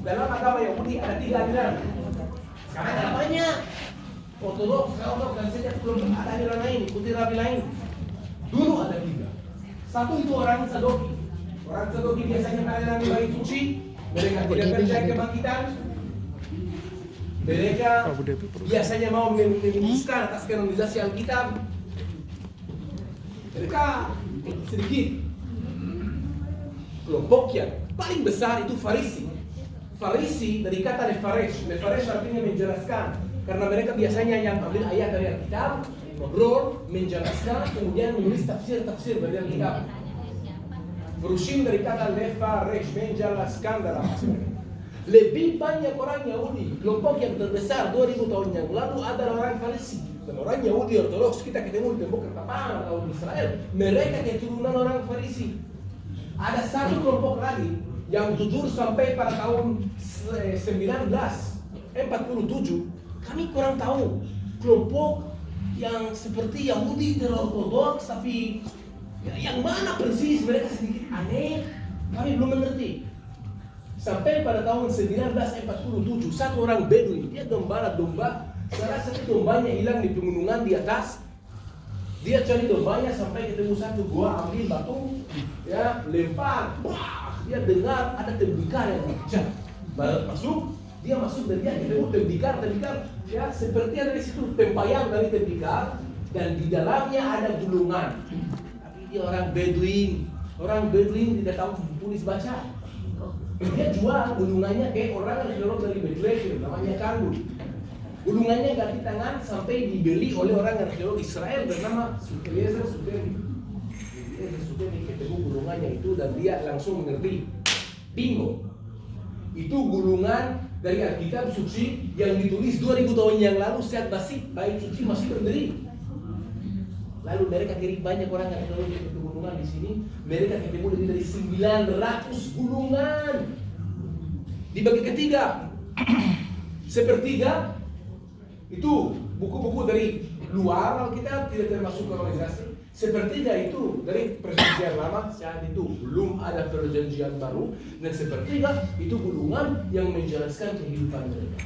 dalam agama Yahudi ada 3 aliran. Sekarang ada banyak. Ortodoks, dan setiap belum ada aliran lain, ikuti rabi lain. Dulu ada 3. Satu itu orang Sadoki. Orang Sadoki biasanya mengalami bait suci. Mereka tidak percaya kebangkitan. Mereka biasanya mau memutuskan atas kanonisasi Alkitab. Mereka sedikit. Kelompok yang paling besar itu Farisi. Farisi dari kata lefaresh. Lefaresh artinya menjelaskan. Karena mereka biasanya yang ambil ayat dari Alkitab, ngobrol, menjelaskan, kemudian menulis tafsir-tafsir dari Alkitab. Berusim dari kata lefaresh, menjelaskan dalam bahasa mereka. Lebih banyak orang Yahudi, kelompok yang terbesar 2000 tahun yang lalu adalah orang Farisi. Dan orang Yahudi Ortodoks kita ketemu di tembok Ketapang atau di Israel, mereka keturunan orang Farisi. Ada satu kelompok lagi yang jujur sampai pada tahun 1947, kami kurang tahu. Kelompok yang seperti Yahudi terortodoks, tapi yang mana persis mereka sedikit aneh, kami belum mengerti. Sampai pada tahun 1947, satu orang Bedouin, dia gembala domba, salah satu dombanya hilang di pegunungan di atas. Dia cari dombanya sampai ketemu satu gua, ambil batu, ya lempar, wah, dia dengar ada tembikar yang pecah. Dia masuk dan dia ketemu tembikar, ya seperti ada di situ tempayan dari tembikar dan di dalamnya ada gulungan. Tapi dia orang Bedouin tidak tahu tulis baca. Dia jual gulungannya ke orang yang dari Bethlehem, namanya Kandu. Gulungannya ganti tangan sampai dibeli oleh orang arkeolog Israel bernama Eliezer Sutemi. Eliezer Sutemi ketemu gulungannya itu dan dia langsung mengerti. Bingo. Itu gulungan dari Alkitab suci yang ditulis 2000 tahun yang lalu saat bait suci masih berdiri. Lalu mereka kirim banyak orang arkeolog yang gulungan di sini. Mereka ketemu lebih dari 900 gulungan. Dibagi ketiga, sepertiga itu buku-buku dari luar Alkitab tidak termasuk kanonisasi. Sepertiga itu dari perjanjian lama, saat itu belum ada perjanjian baru, dan sepertiga itu gulungan yang menjelaskan kehidupan mereka.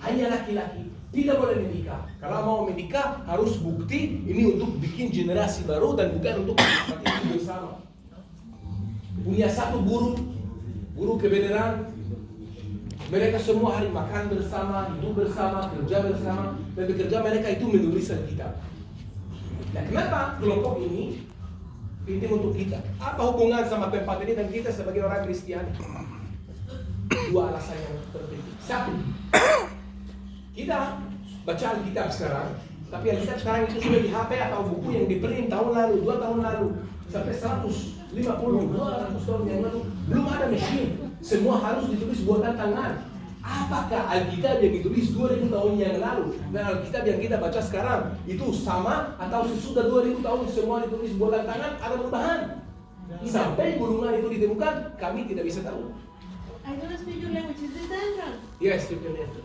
Hanya laki-laki tidak boleh menikah. Kalau mau menikah harus bukti ini untuk bikin generasi baru dan bukan untuk menikmati bersama. Punya satu guru kebenaran. Mereka semua hari makan bersama, hidup bersama, kerja bersama, dan bekerja mereka itu menulis Alkitab. Nah, kenapa kelompok ini penting untuk kita? Apa hubungan sama tempat ini dan kita sebagai orang Kristiani? 2 alasan yang penting. 1, kita baca Alkitab sekarang, tapi Alkitab sekarang itu sudah di HP atau buku yang diprint tahun lalu, 2 tahun lalu, sampai 150, 200 tahun yang lalu, belum ada mesin. Semua harus ditulis buatan tangan. Apakah Alkitab yang ditulis 2000 tahun yang lalu dan Alkitab yang kita baca sekarang itu sama atau sesudah 2000 tahun semua ditulis buatan tangan? Ada perubahan. Sampai gulungan itu ditemukan, kami tidak bisa tahu. I don't speak your language. Is this Andrew? Yes, you can answer.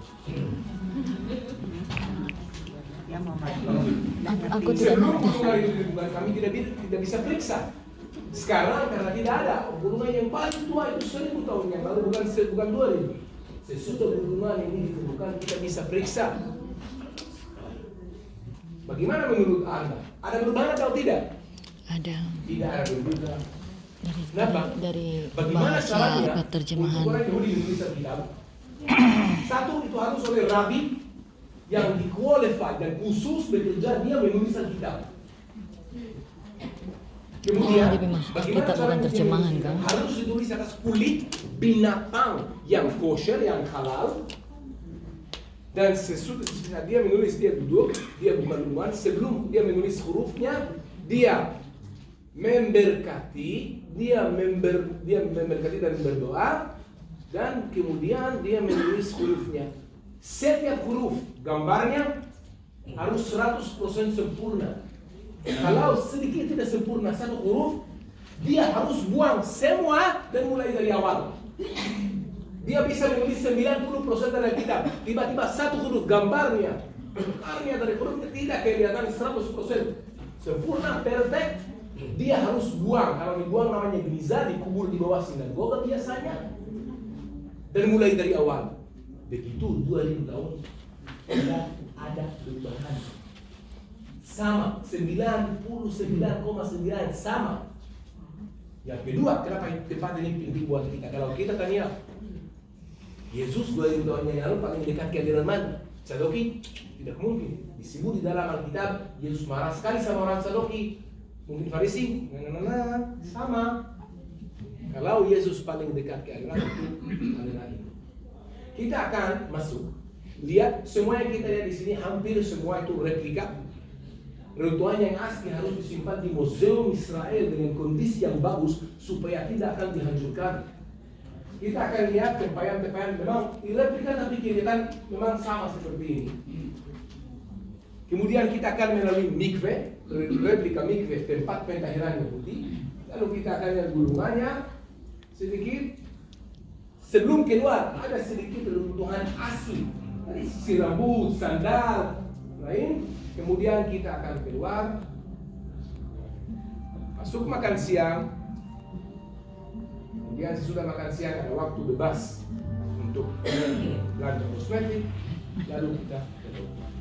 Ya, Mama. Aku tidak Sebelum ngerti. gulungan itu ditemukan, kami tidak bisa periksa. Sekarang karena tidak ada gulungan yang paling tua itu 1000 tahun yang lalu, bukan 2000. Sesudah gulungan ini ditemukan kita bisa periksa. Bagaimana menurut Anda? Ada perubahan atau tidak? Ada Tidak ada perubahan. Kenapa? dari Bagaimana bahasa caranya terjemahan. untuk orang Yahudi menulis Alkitab? Satu, itu harus oleh rabi yang di-qualified dan khusus bekerja dia menulis Alkitab. Kemudian, Kita bukan terjemahan kan? harus ditulis atas kulit binatang yang kosher, yang halal. Dan sesudah dia menulis, dia duduk, dia bukan duluan. Sebelum dia menulis hurufnya, dia memberkati, dia memberkati dan berdoa. Dan kemudian dia menulis hurufnya. Setiap huruf gambarnya harus 100% sempurna. Kalau sedikit tidak sempurna satu huruf, dia harus buang semua dan mulai dari awal. Dia bisa menulis 90% dari Alkitab. Tiba-tiba satu huruf gambarnya dari hurufnya tidak kelihatan 100% sempurna, perfect. Dia harus buang. Kalau dibuang namanya geniza, dikubur di bawah sinagoga biasanya. Dan mulai dari awal. Begitu 2000 tahun tidak ada perubahan. Sama 99,9 sama. Yang kedua, kenapa tempat ini penting buat kita? Kalau kita tanya, Yesus 2000 tahun yang lalu paling dekat ke aliran mana? Sadoki? Tidak mungkin. Disebut di dalam Alkitab, Yesus marah sekali sama orang Sadoki. Mungkin Farisi? Sama. Kalau Yesus paling dekat ke aliran itu, aliran itu. Kita akan masuk. Lihat, semua yang kita lihat di sini hampir semua itu replika. Reruntuhan yang asli harus disimpan di Museum Israel dengan kondisi yang bagus supaya tidak akan dihancurkan. Kita akan lihat tempayan-tempayan memang replika tapi kelihatan memang sama seperti ini. Kemudian kita akan melalui mikveh, replika mikveh tempat pentahiran Yahudi. Lalu kita akan lihat gulungannya sedikit. Sebelum keluar ada sedikit reruntuhan asli. Tadi sisi rambut, sandal, lain. Kemudian kita akan keluar, masuk makan siang. Kemudian sesudah makan siang ada waktu bebas untuk belanja kosmetik. Lalu kita keluar.